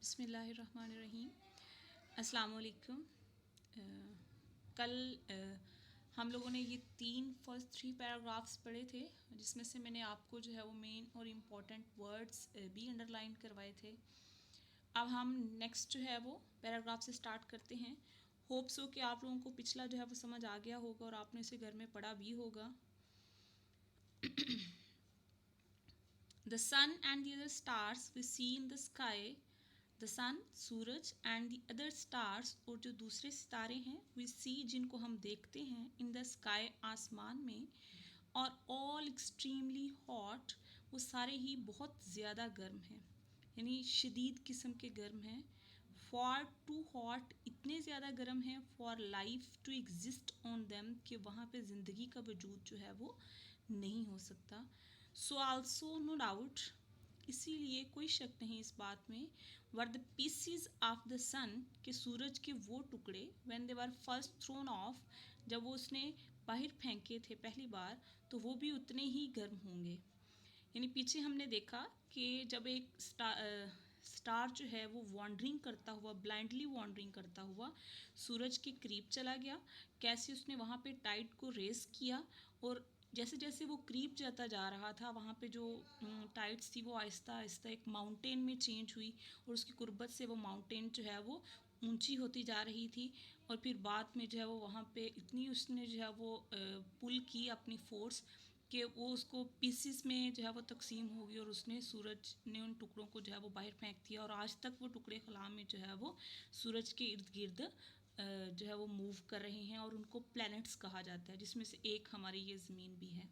बिस्मिल्लाहिर्रहमानिर्रहीम। अस्सलाम वालेकुम। कल हम लोगों ने ये फर्स्ट थ्री पैराग्राफ्स पढ़े थे, जिसमें से मैंने आपको जो है वो मेन और इम्पॉर्टेंट वर्ड्स भी अंडरलाइन करवाए थे। अब हम नेक्स्ट जो है वो पैराग्राफ से स्टार्ट करते हैं। होप्स हो कि आप लोगों को पिछला जो है वो समझ आ गया होगा और आपने इसे घर में पढ़ा भी होगा। The sun and the other stars we see in the sky, the sun सूरज एंड द अदर स्टार्स, और जो दूसरे सितारे हैं वी सी, जिनको हम देखते हैं, इन द स्काई, आसमान में, और ऑल एक्सट्रीमली हॉट, वो सारे ही बहुत ज़्यादा गर्म हैं, यानी शदीद किस्म के गर्म हैं। फॉर टू हॉट, इतने ज़्यादा गर्म हैं, for life to exist on them, कि वहाँ पे ज़िंदगी का वजूद जो है वो नहीं हो सकता। सो आल्सो नो डाउट, इसीलिए कोई शक नहीं इस बात में, were the pieces of the sun, के सूरज के वो टुकड़े, when they were first thrown off, जब वो उसने बाहर फेंके थे पहली बार, तो वो भी उतने ही गर्म होंगे। यानी पीछे हमने देखा कि जब एक स्टार जो है वो वॉन्डरिंग करता हुआ, ब्लाइंडली वॉन्डरिंग करता हुआ सूरज के करीब चला गया, कैसे उसने वहाँ पे टाइड को रेस किया, और जैसे जैसे वो करीब जाता जा रहा था, वहाँ पे जो टाइड्स थी वो आहिस्ता आहिस्ता एक माउंटेन में चेंज हुई, और उसकी कुर्बत से वो माउंटेन जो है वो ऊंची होती जा रही थी, और फिर बाद में जो है वो वहाँ पे इतनी उसने जो है वो पुल की अपनी फोर्स कि वो उसको पीसीस में जो है वो तकसीम हो गई, और उसने सूरज ने उन टुकड़ों को जो है वो बाहर फेंक दिया, और आज तक वो टुकड़े खला में जो है वो सूरज के इर्द गिर्द जो है वो मूव कर रहे हैं, और उनको प्लैनेट्स कहा जाता है, जिसमें से एक हमारी ये ज़मीन भी है।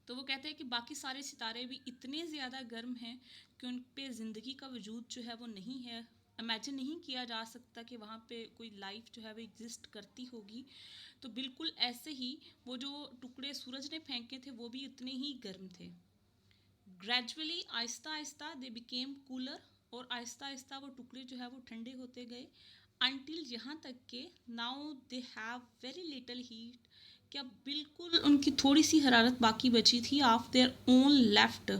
तो वो कहते हैं कि बाकी सारे सितारे भी इतने ज़्यादा गर्म हैं कि उन पे ज़िंदगी का वजूद जो है वो नहीं है, इमेजिन नहीं किया जा सकता कि वहाँ पे कोई लाइफ जो है वो एग्जिस्ट करती होगी। तो बिल्कुल ऐसे ही वो जो टुकड़े सूरज ने फेंके थे वो भी उतने ही गर्म थे। Gradually, Aahista Aahista they became cooler, और आहिस्ता आहिस्ता वो टुकड़े जो है वो ठंडे होते गए, अनटिल यहाँ तक के now they have very little heat, क्या बिल्कुल उनकी थोड़ी सी हरारत बाकी बची थी, of their own left,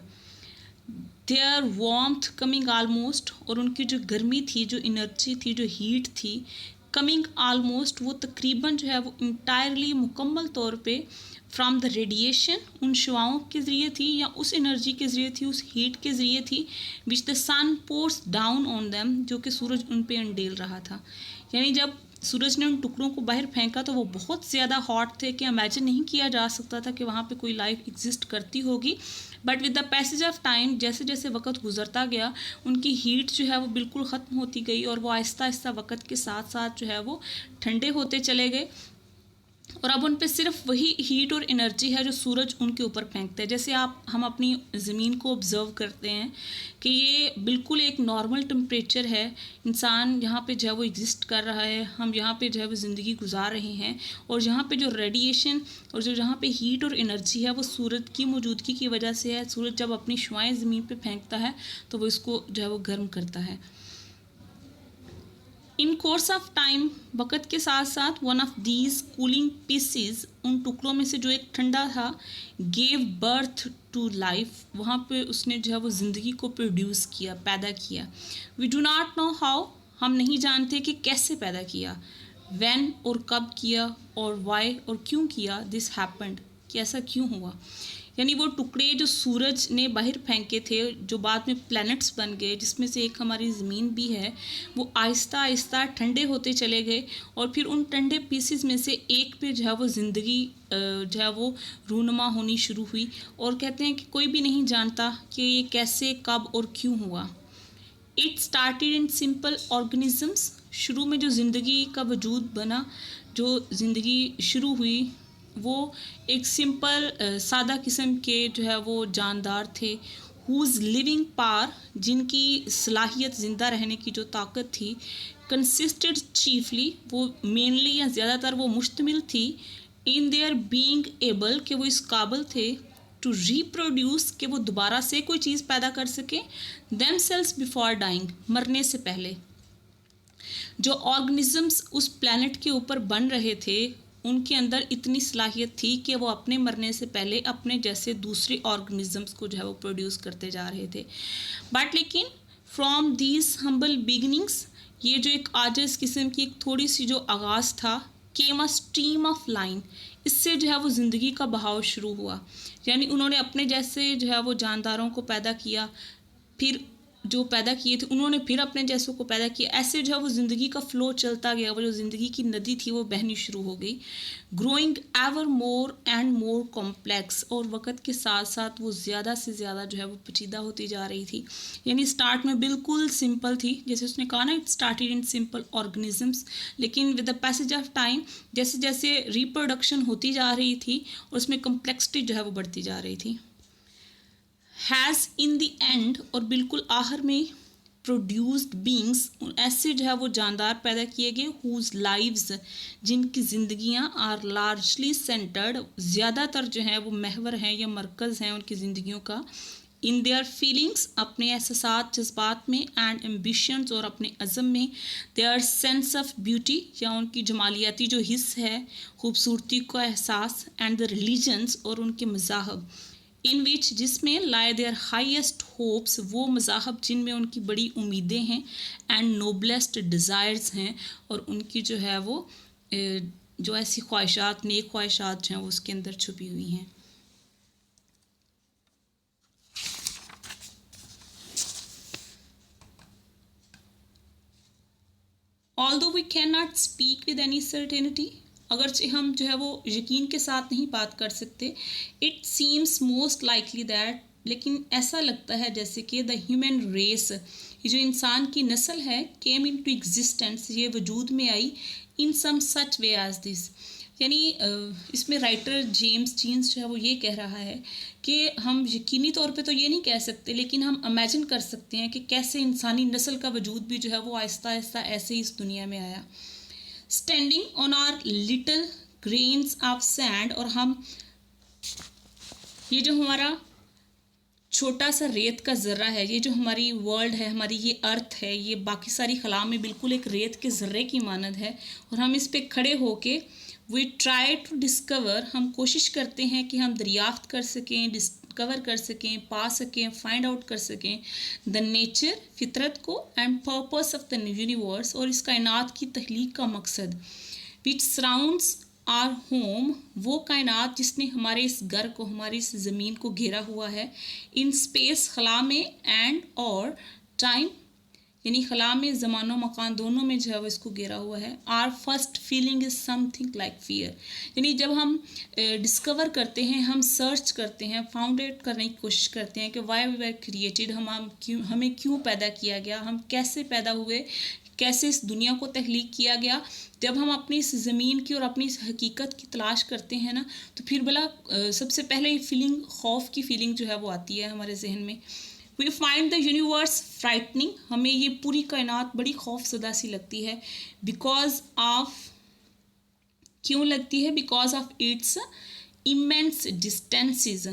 their warmth coming almost, और उनकी जो गर्मी थी, जो एनर्जी थी, जो हीट थी, कमिंग आलमोस्ट, वो तकरीबन जो है वो इंटायरली मुकम्मल तौर पे फ्रॉम द रेडिएशन, उन शुआओं के ज़रिए थी, या उस एनर्जी के ज़रिए थी, उस हीट के ज़रिए थी, which the sun pours down on them, जो कि सूरज उन पे अंडेल रहा था। यानी जब सूरज ने उन टुकड़ों को बाहर फेंका तो वो बहुत ज़्यादा हॉट थे कि इमेजिन नहीं किया जा सकता था कि वहाँ पे कोई लाइफ एग्जिस्ट करती होगी। But with the passage of time, जैसे जैसे वक्त गुजरता गया, उनकी हीट जो है वो बिल्कुल ख़त्म होती गई, और वो आहिस्ता आहिस्ता वक्त के साथ साथ जो है वो ठंडे होते चले गए, और अब उन पे सिर्फ वही हीट और एनर्जी है जो सूरज उनके ऊपर फेंकता है। जैसे हम अपनी ज़मीन को ऑब्ज़र्व करते हैं कि ये बिल्कुल एक नॉर्मल टेम्परेचर है, इंसान यहाँ पे जो है वो एग्जिस्ट कर रहा है, हम यहाँ पे जो है वो ज़िंदगी गुजार रहे हैं, और यहाँ पे जो रेडिएशन और जो जहाँ पे हीट और एनर्जी है वो सूरज की मौजूदगी की वजह से है। सूरज जब अपनी शुआएँ ज़मीन पे फेंकता है तो वो इसको जो है वो गर्म करता है। इन कोर्स ऑफ टाइम, वक़्त के साथ साथ, one of these cooling pieces, उन टुकड़ों में से जो एक ठंडा था, गेव बर्थ टू लाइफ, वहाँ पे उसने जो है वो ज़िंदगी को प्रोड्यूस किया, पैदा किया। We do not know how, हम नहीं जानते कि कैसे पैदा किया, व्हेन और कब किया, और वाई और क्यों किया, दिस हैपेंड, कि ऐसा क्यों हुआ। यानी वो टुकड़े जो सूरज ने बाहर फेंके थे, जो बाद में प्लैनेट्स बन गए, जिसमें से एक हमारी ज़मीन भी है, वो आहिस्ता आहिस्ता ठंडे होते चले गए, और फिर उन ठंडे पीसेस में से एक पे जो है वो ज़िंदगी जो है वो रूनुमा होनी शुरू हुई। और कहते हैं कि कोई भी नहीं जानता कि ये कैसे, कब और क्यों हुआ। It started in simple organisms, शुरू में जो ज़िंदगी का वजूद बना, जो ज़िंदगी शुरू हुई, वो एक सिंपल सादा किस्म के जो है वो जानदार थे, हुज़ लिविंग पावर, जिनकी सलाहियत ज़िंदा रहने की जो ताकत थी, कंसिस्टेड चीफली, वो मेनली या ज़्यादातर वो मुश्तमिल थी, इन देयर बीइंग एबल, कि वो इस काबिल थे, टू रीप्रोड्यूस, कि वो दोबारा से कोई चीज़ पैदा कर सके, देमसेल्व्स बिफोर डाइंग, मरने से पहले। जो ऑर्गेनिजम्स उस प्लैनेट के ऊपर बन रहे थे, उनके अंदर इतनी सलाहियत थी कि वो अपने मरने से पहले अपने जैसे दूसरे ऑर्गेनिजम्स को जो है वो प्रोड्यूस करते जा रहे थे। बट लेकिन फ्रॉम दीज हम्बल बिगिनिंग्स, ये जो एक आजिज़ किस्म की एक थोड़ी सी जो आगाज़ था, केम अ स्ट्रीम ऑफ लाइन, इससे जो है वो ज़िंदगी का बहाव शुरू हुआ। यानी उन्होंने अपने जैसे जो है वो जानदारों को पैदा किया, फिर जो पैदा किए थे उन्होंने फिर अपने जैसों को पैदा किया, ऐसे जो है वो ज़िंदगी का फ़्लो चलता गया, वो जो ज़िंदगी की नदी थी वो बहनी शुरू हो गई। Growing ever more and more complex, और वक्त के साथ साथ वो ज़्यादा से ज़्यादा जो है वो पेचीदा होती जा रही थी। यानी स्टार्ट में बिल्कुल सिंपल थी, जैसे उसने कहा ना, it started in simple organisms, लेकिन with the passage of time जैसे जैसे रिप्रोडक्शन होती जा रही थी और उसमें कम्प्लेक्सिटी जो है वो बढ़ती जा रही थी। हैज़ इन द एंड, और बिल्कुल आखिर में, प्रोड्यूस्ड बींग्स, ऐसे जो है वो जानदार पैदा किए गए, हुज लाइव्स, जिनकी ज़िंदगियाँ आर लार्जली सेंटर्ड, ज़्यादातर जो है वो महवर हैं या मरकज़ हैं उनकी ज़िंदगियों का, इन देयर फीलिंग्स, अपने एहसास जज्बात में, एंड एम्बिशंस, और अपने अज़म में, देयर सेंस ऑफ ब्यूटी, या उनकी जमालियाती जो हिस्स है, खूबसूरती का एहसास, एंड द रिलीजन्स, और उनके मज़ाहब, इन विच, जिसमें, लाई देयर हाइएस्ट होप्स, वो मज़ाहब जिनमें उनकी बड़ी उम्मीदें हैं, एंड नोबलेस्ट डिज़ायर्स हैं, और उनकी जो है वो जो ऐसी ख्वाहिशात, नेक ख्वाहिशात जो हैं वो उसके अंदर छुपी हुई हैं। Although we cannot speak with any certainty, अगरचे हम जो है वो यकीन के साथ नहीं बात कर सकते, it seems most likely that, लेकिन ऐसा लगता है जैसे कि द ह्यूमन रेस, ये जो इंसान की नस्ल है, केम इन टू एग्जिस्टेंस, ये वजूद में आई, इन सम सच वे एज दिस, यानी इसमें राइटर जेम्स जीन्स जो है वो ये कह रहा है कि हम यकीनी तौर पे तो ये नहीं कह सकते, लेकिन हम इमेजिन कर सकते हैं कि कैसे इंसानी नस्ल का वजूद भी जो है वो आहिस्ता आहिस्ता ऐसे ही इस दुनिया में आया। Standing on our little grains of sand, और हम ये जो हमारा छोटा सा रेत का ज़र्रा है, ये जो हमारी वर्ल्ड है, हमारी ये अर्थ है, ये बाकी सारी खला में बिल्कुल एक रेत के ज़र्रे की मानद है, और हम इस पे खड़े होके वी ट्राई टू डिस्कवर, हम कोशिश करते हैं कि हम दरियाफ्त कर सकें, डिस्कवर कर सकें, पा सकें, फाइंड आउट कर सकें द नेचर, फितरत को, and purpose of the universe, और इस कायनात की तख्लीक का मकसद, विच सराउंड्स आर होम, वो कायनात जिसने हमारे इस घर को, हमारी इस ज़मीन को घेरा हुआ है, इन स्पेस, खला में, एंड और टाइम, यानी खला में, ज़मानो मकान दोनों में जो है वो इसको घेरा हुआ है। Our first feeling is something like fear, यानी जब हम डिस्कवर करते हैं, हम सर्च करते हैं, फाउंड आउट करने की कोशिश करते हैं कि वाई वी वर क्रिएटेड, हमें क्यों पैदा किया गया, हम कैसे पैदा हुए, कैसे इस दुनिया को तख्लीक किया गया, जब हम अपनी इस ज़मीन की और अपनी इस हकीकत की तलाश करते हैं ना, तो फिर भला सबसे पहले ये फीलिंग, खौफ की फीलिंग जो है वो आती है हमारे जहन में। We find the universe frightening, हमें ये पूरी कायनात बड़ी खौफजदा सी लगती है, बिकॉज ऑफ, क्यों लगती है, because of its immense distances,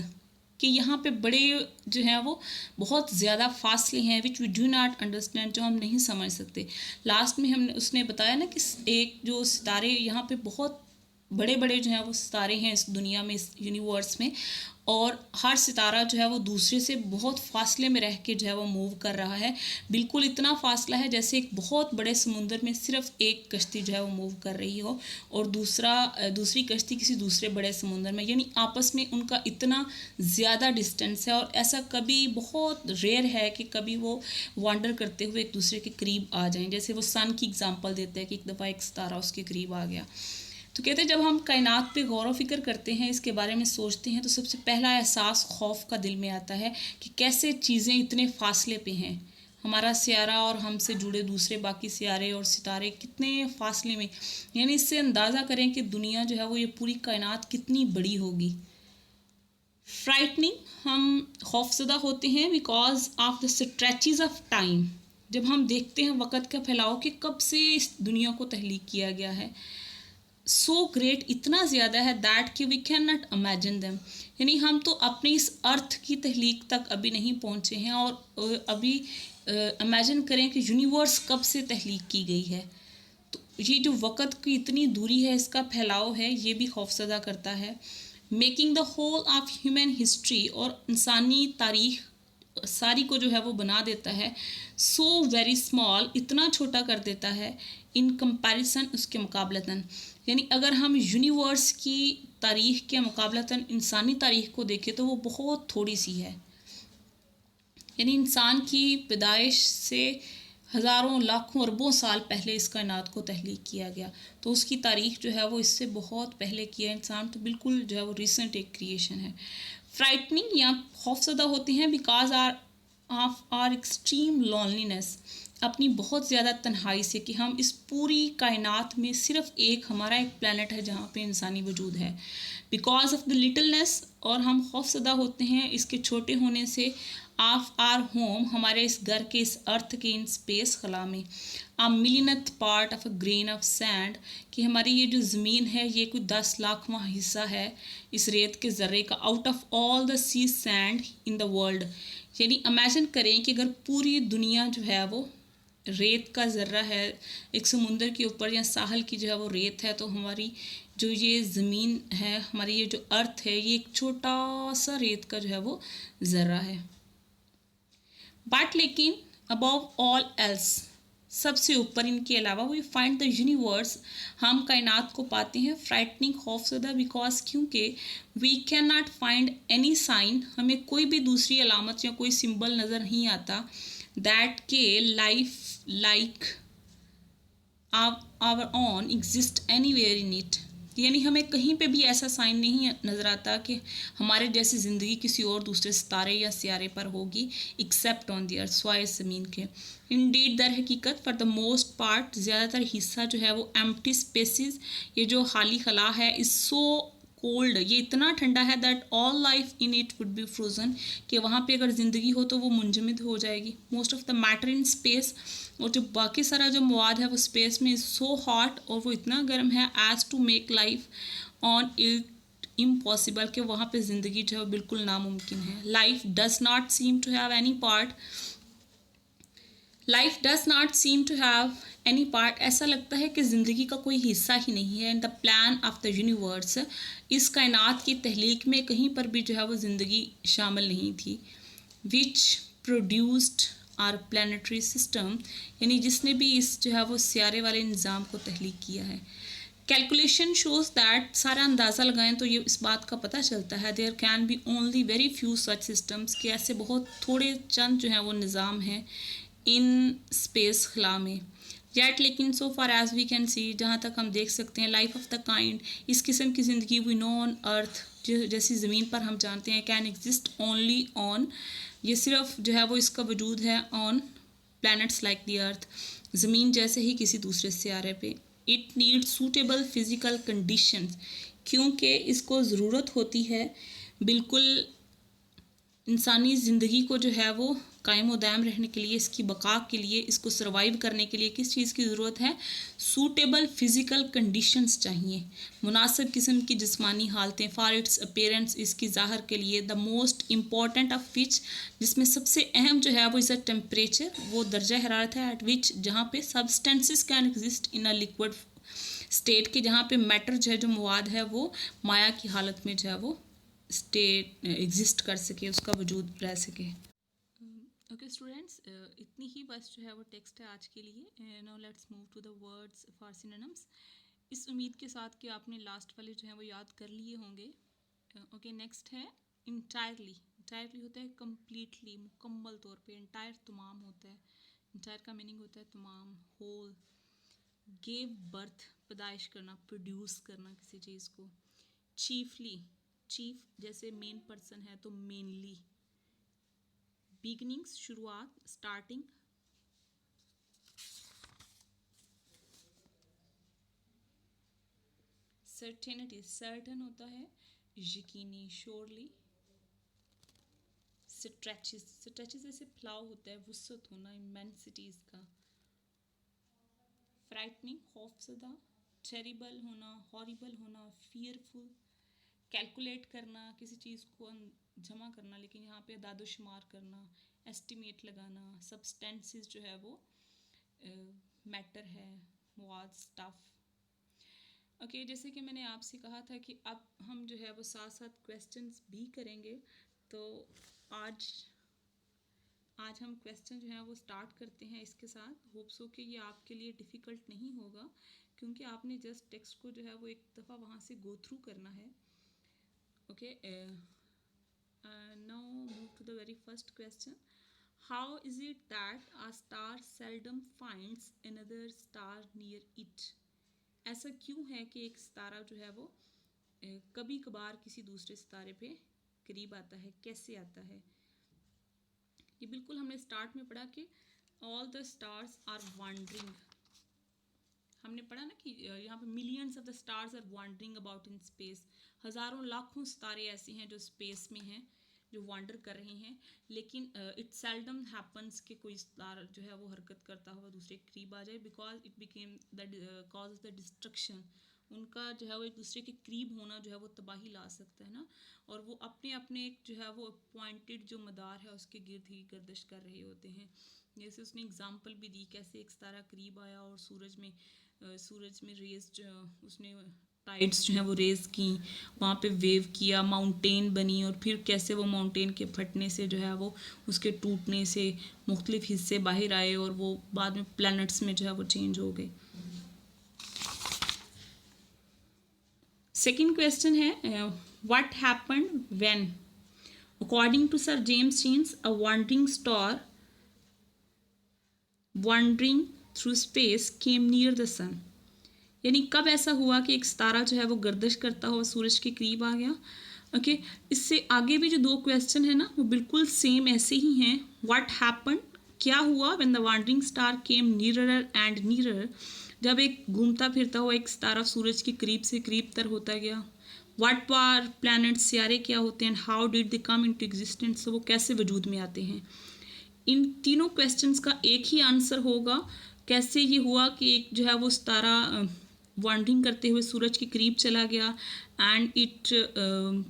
कि यहाँ पे बड़े जो हैं वो बहुत ज़्यादा फासले हैं, which we do not understand, जो हम नहीं समझ सकते। लास्ट में हमने उसने बताया ना कि एक जो सितारे यहाँ पे बहुत बड़े बड़े जो हैं वो सितारे हैं इस दुनिया में, इस यूनिवर्स में, और हर सितारा जो है वो दूसरे से बहुत फासले में रह के जो है वो मूव कर रहा है, बिल्कुल इतना फासला है जैसे एक बहुत बड़े समुंदर में सिर्फ एक कश्ती जो है वो मूव कर रही हो, और दूसरी कश्ती किसी दूसरे बड़े समुंदर में, यानी आपस में उनका इतना ज़्यादा डिस्टेंस है, और ऐसा कभी बहुत रेयर है कि कभी वो वांडर करते हुए एक दूसरे के करीब आ जाएं। जैसे वो सन की एग्जांपल देते हैं कि एक दफ़ा एक सितारा उसके करीब आ गया। तो कहते हैं जब हम कायनात पे गौर व फिक्र करते हैं, इसके बारे में सोचते हैं, तो सबसे पहला एहसास खौफ का दिल में आता है कि कैसे चीज़ें इतने फासले पे हैं, हमारा सियारा और हमसे जुड़े दूसरे बाकी सियारे और सितारे कितने फासले में, यानी इससे अंदाज़ा करें कि दुनिया जो है वो ये पूरी कायनात कितनी बड़ी होगी। फ्राइटनिंग, हम खौफजदा होते हैं because of the stretches of time, जब हम देखते हैं वक़्त का फैलाव कि कब से इस दुनिया को तख्लीक किया गया है। सो ग्रेट, इतना ज़्यादा है, दैट कि we cannot imagine them, यानी हम तो अपनी इस अर्थ की तख्लीक तक अभी नहीं पहुँचे हैं, और अभी इमेजिन करें कि यूनिवर्स कब से तख्लीक की गई है। तो ये जो वक़्त की इतनी दूरी है, इसका फैलाव है, ये भी खौफजदा करता है। Making the whole of human history, और इंसानी तारीख सारी को जो है वो बना देता है, सो वेरी स्मॉल, इतना छोटा कर देता है इन कंपैरिजन उसके मुकाबलतन। यानी अगर हम यूनिवर्स की तारीख़ के मुकाबलतन इंसानी तारीख़ को देखें तो वो बहुत थोड़ी सी है। यानी इंसान की पैदाइश से हज़ारों लाखों अरबों साल पहले इस कायनात को तहलीक किया गया, तो उसकी तारीख़ जो है वो इससे बहुत पहले किया इंसान, तो बिल्कुल जो है वो रिसेंट एक क्रिएशन है। फ्राइटनिंग या खौफजदा होते हैं बिकॉज आर एक्सट्रीम लॉनलीनेस, अपनी बहुत ज़्यादा तन्हाई से, कि हम इस पूरी कायनात में सिर्फ एक हमारा एक प्लेनेट है जहाँ पे इंसानी वजूद है। बिकॉज ऑफ द लिटलनेस, और हम खौफजदा होते हैं इसके छोटे होने से, ऑफ आर होम, हमारे इस घर के, इस अर्थ के, इन स्पेस खला में, a millionth part of a grain of sand, कि हमारी ये जो ज़मीन है ये कोई 10 लाखवां हिस्सा है इस रेत के ज़र्रे का, out of all the sea sand in the world. यानी इमेजिन करें कि अगर पूरी दुनिया जो है वो रेत का ज़र्रा है, एक समुंदर के ऊपर या साहल की जो है वो रेत है, तो हमारी जो ये ज़मीन है, हमारी ये जो अर्थ है, ये एक छोटा सा रेत का जो है वो ज़र्रा है। बट लेकिन अबव ऑल एल्स, सबसे ऊपर इनके अलावा, वी फाइंड द यूनिवर्स, हम कायनात को पाते हैं फ्राइटनिंग, खौफजदा, बिकॉज क्योंकि we cannot find any sign, हमें कोई भी दूसरी अलामत या कोई सिंबल नज़र नहीं आता, दैट के life like our own exist anywhere in it. यानी हमें कहीं पे भी ऐसा साइन नहीं नज़र आता कि हमारे जैसी ज़िंदगी किसी और दूसरे सितारे या सियारे पर होगी, एक्सेप्ट ऑन द अर्थ, स्वाय ज़मीन के। इंडीड, दर हकीकत, फॉर द मोस्ट पार्ट, ज़्यादातर हिस्सा जो है वो एम्प्टी स्पेसिस, ये जो खाली खला है, इज सो कोल्ड, ये इतना ठंडा है, that all life in it would be frozen, कि वहाँ पे अगर ज़िंदगी हो तो वो मुंजमद हो जाएगी। Most of the matter in space, और जो बाकी सारा जो मवाद है वो स्पेस में, इज़ सो हॉट, और वो इतना गर्म है, as to make life on it impossible, कि वहाँ पे ज़िंदगी जो है वो बिल्कुल नामुमकिन है। Life does not seem to have any part, life does not seem to have any part, ऐसा लगता है कि ज़िंदगी का कोई हिस्सा ही नहीं है। In the plan of the universe, इस कायनात की तहलीक में कहीं पर भी जो है वो ज़िंदगी शामिल नहीं थी। विच प्रोड्यूस्ड आर प्लानिटरी सिस्टम, यानी जिसने भी इस जो है वो सियारे वाले निज़ाम को तहलीक किया है। कैलकुलेशन शोज दैट, सारा अंदाज़ा लगाएं तो ये इस बात का पता चलता है, there can be only very few such systems, कि ऐसे बहुत थोड़े चंद जो हैं वो निज़ाम हैं इन स्पेस खला में। येट, लेकिन so far as we can see, जहाँ तक हम देख सकते हैं, लाइफ ऑफ द काइंड, इस किस्म की ज़िंदगी वी नो ऑन अर्थ, जैसी ज़मीन पर हम जानते हैं, कैन एग्जिस्ट ओनली ऑन, ये सिर्फ जो है वो इसका वजूद है on planets like the earth, ज़मीन जैसे ही किसी दूसरे सियारे पे। It need suitable physical conditions, क्योंकि इसको ज़रूरत होती है बिल्कुल इंसानी ज़िंदगी को जो है वो कायम व दायम रहने के लिए, इसकी बका के लिए, इसको सर्वाइव करने के लिए किस चीज़ की ज़रूरत है? सूटेबल फिज़िकल कंडीशंस चाहिए, मुनासिब किस्म की जिस्मानी हालतें, फॉर इट्स अपीयरेंस, इसकी ज़ाहर के लिए। The most important of which, जिसमें सबसे अहम जो है वो इज़ अ टेम्परेचर, वो दर्जा हरारत है, एट विच, जहाँ पे substances can exist in a liquid state, के जहाँ पे मैटर जो है, जो मवाद है, वो माया की हालत में जो है वो स्टेट एग्जिस्ट कर सके, उसका वजूद रह सके। ओके स्टूडेंट्स, इतनी ही बस जो है वो टेक्स्ट है आज के लिए। Now let's move to the words for synonyms, इस उम्मीद के साथ कि आपने लास्ट वाले जो है वो याद कर लिए होंगे। ओके, नेक्स्ट है इंटायरली। इंटायरली होता है कम्प्लीटली, मुकम्मल तौर पे, इंटायर तमाम होता है, इंटायर का मीनिंग होता है तमाम, होल। गेव बर्थ, पैदाइश करना, प्रोड्यूस करना किसी चीज़ को। चीफली, चीफ जैसे मेन पर्सन है तो मेनली। बिगनिंग्स, शुरुआत, स्टार्टिंग। सर्टेनिटी, सर्टन होता है यकीनी, श्योरली। स्ट्रेचेस, स्ट्रेचेस जैसे फ्लाव होता है, वुसअत होना, इमेंसिटीज का। फ्राइटनिंग, खौफजदा। टेरिबल होना, हॉरिबल होना, फियरफुल। कैलकुलेट करना, किसी चीज़ को जमा करना, लेकिन यहाँ पे दादोशुमार करना, एस्टिमेट लगाना। सब्सटेंसेस जो है वो मैटर है, मवाद, स्टफ। ओके, जैसे कि मैंने आपसे कहा था कि अब हम जो है वो साथ साथ क्वेश्चंस भी करेंगे, तो आज आज हम क्वेश्चन जो है वो स्टार्ट करते हैं इसके साथ। होप सो कि ये आपके लिए डिफ़िकल्ट नहीं होगा, क्योंकि आपने जस्ट टेक्स्ट को जो है वो एक दफ़ा वहाँ से गो थ्रू करना है। Okay, now move to the very first question. How is it that a star seldom finds another star near it? ऐसा क्यों है कि एक सितारा जो है वो कभी कभार किसी दूसरे सितारे पे करीब आता है? कैसे आता है? ये बिल्कुल हमने स्टार्ट में पढ़ा कि all the stars are wandering. हमने पढ़ा ना कि यहाँ पे millions of the stars are wandering about in space. हज़ारों लाखों सितारे ऐसे हैं जो स्पेस में हैं, जो वांडर कर रहे हैं, लेकिन इट सेल्डम हैपन्स कि कोई स्टार जो है वो हरकत करता हुआ दूसरे के करीब आ जाए, because it became the cause of the destruction. उनका जो है वो एक दूसरे के करीब होना जो है वो तबाही ला सकता है ना, और वो अपने अपने एक जो है वो पॉइंटेड जो मदार है उसके गिर्द ही गर्दिश कर रहे होते हैं। जैसे उसने एग्जांपल भी दी कैसे एक सितारा करीब आया और सूरज में रेज उसने टाइड्स जो हैं वो रेज की, वहाँ पे वेव किया, माउंटेन बनी, और फिर कैसे वो माउंटेन के फटने से जो है वो उसके टूटने से मुख्तलिफ हिस्से बाहर आए और वो बाद में प्लैनेट्स में जो है वो चेंज हो गए। सेकेंड क्वेश्चन है what happened when according to Sir James Jeans a wandering star wandering through space came near the sun. यानी कब ऐसा हुआ कि एक सितारा जो है वो गर्दिश करता हुआ सूरज के करीब आ गया। ओके, इससे आगे भी जो दो क्वेश्चन है ना वो बिल्कुल सेम ऐसे ही हैं। व्हाट हैपन, क्या हुआ, when the wandering star came nearer and nearer, जब एक घूमता फिरता हुआ एक सितारा सूरज के करीब से करीब तर होता गया। व्हाट आर प्लैनेट्स, सियारे क्या होते हैं, how did they come into existence, वो कैसे वजूद में आते हैं। इन तीनों क्वेश्चंस का एक ही आंसर होगा, कैसे ये हुआ कि एक जो है वो सितारा वॉन्डरिंग करते हुए सूरज के करीब चला गया and it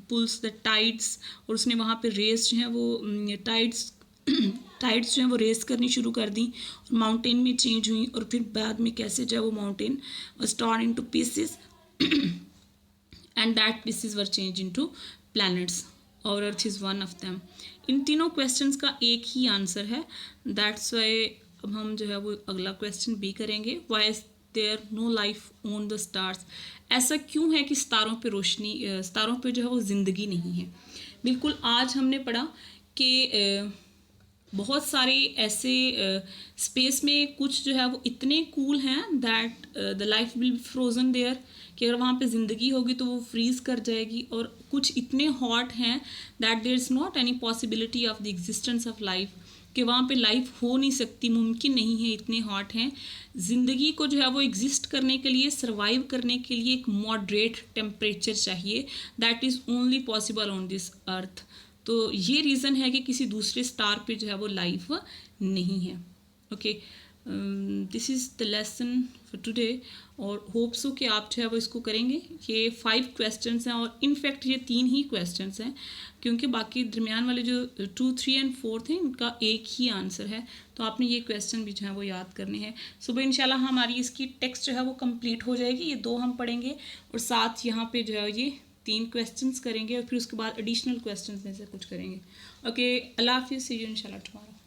pulls the tides, और उसने वहाँ पे रेस जो है वो टाइड्स जो है वो रेस करनी शुरू कर दी और माउंटेन में चेंज हुई, और फिर बाद में कैसे जो है वो mountain was torn into pieces and that pieces were changed into planets और Earth is one of them. इन तीनों क्वेश्चंस का एक ही आंसर है, दैट्स वाई अब हम जो है वो अगला क्वेश्चन भी करेंगे। Why is there no life on the stars? ऐसा क्यों है कि सितारों पे रोशनी, सितारों पे जो है वो ज़िंदगी नहीं है। बिल्कुल आज हमने पढ़ा कि बहुत सारे ऐसे स्पेस में कुछ जो है वो इतने कूल हैं that the life will be frozen there, कि अगर वहाँ पे ज़िंदगी होगी तो वो फ्रीज़ कर जाएगी, और कुछ इतने हॉट हैं that there is not any possibility of the existence of life, कि वहाँ पे लाइफ हो नहीं सकती, मुमकिन नहीं है, इतने हॉट हैं। ज़िंदगी को जो है वो एग्जिस्ट करने के लिए, सर्वाइव करने के लिए एक मॉडरेट टेम्परेचर चाहिए, that is only possible on this earth. तो ये रीज़न है कि किसी दूसरे स्टार पे जो है वो लाइफ नहीं है। Okay, this is the lesson for today, और होप सो कि आप जो है वो इसको करेंगे। ये 5 क्वेश्चंस हैं, और इनफैक्ट ये 3 ही क्वेश्चंस हैं, क्योंकि बाकी दरमियान वाले जो 2, 3 एंड 4 हैं इनका एक ही आंसर है। तो आपने ये क्वेश्चन भी जो है वो याद करने हैं। सुबह इंशाल्लाह हमारी इसकी टेक्स्ट जो है वो कंप्लीट हो जाएगी। ये 2 हम पढ़ेंगे और साथ यहाँ पे जो है ये 3 क्वेश्चंस करेंगे, और फिर उसके बाद एडिशनल क्वेश्चंस में से कुछ करेंगे। ओके, अल्लाह हाफिज़, सी यू इंशाल्लाह टुमारो।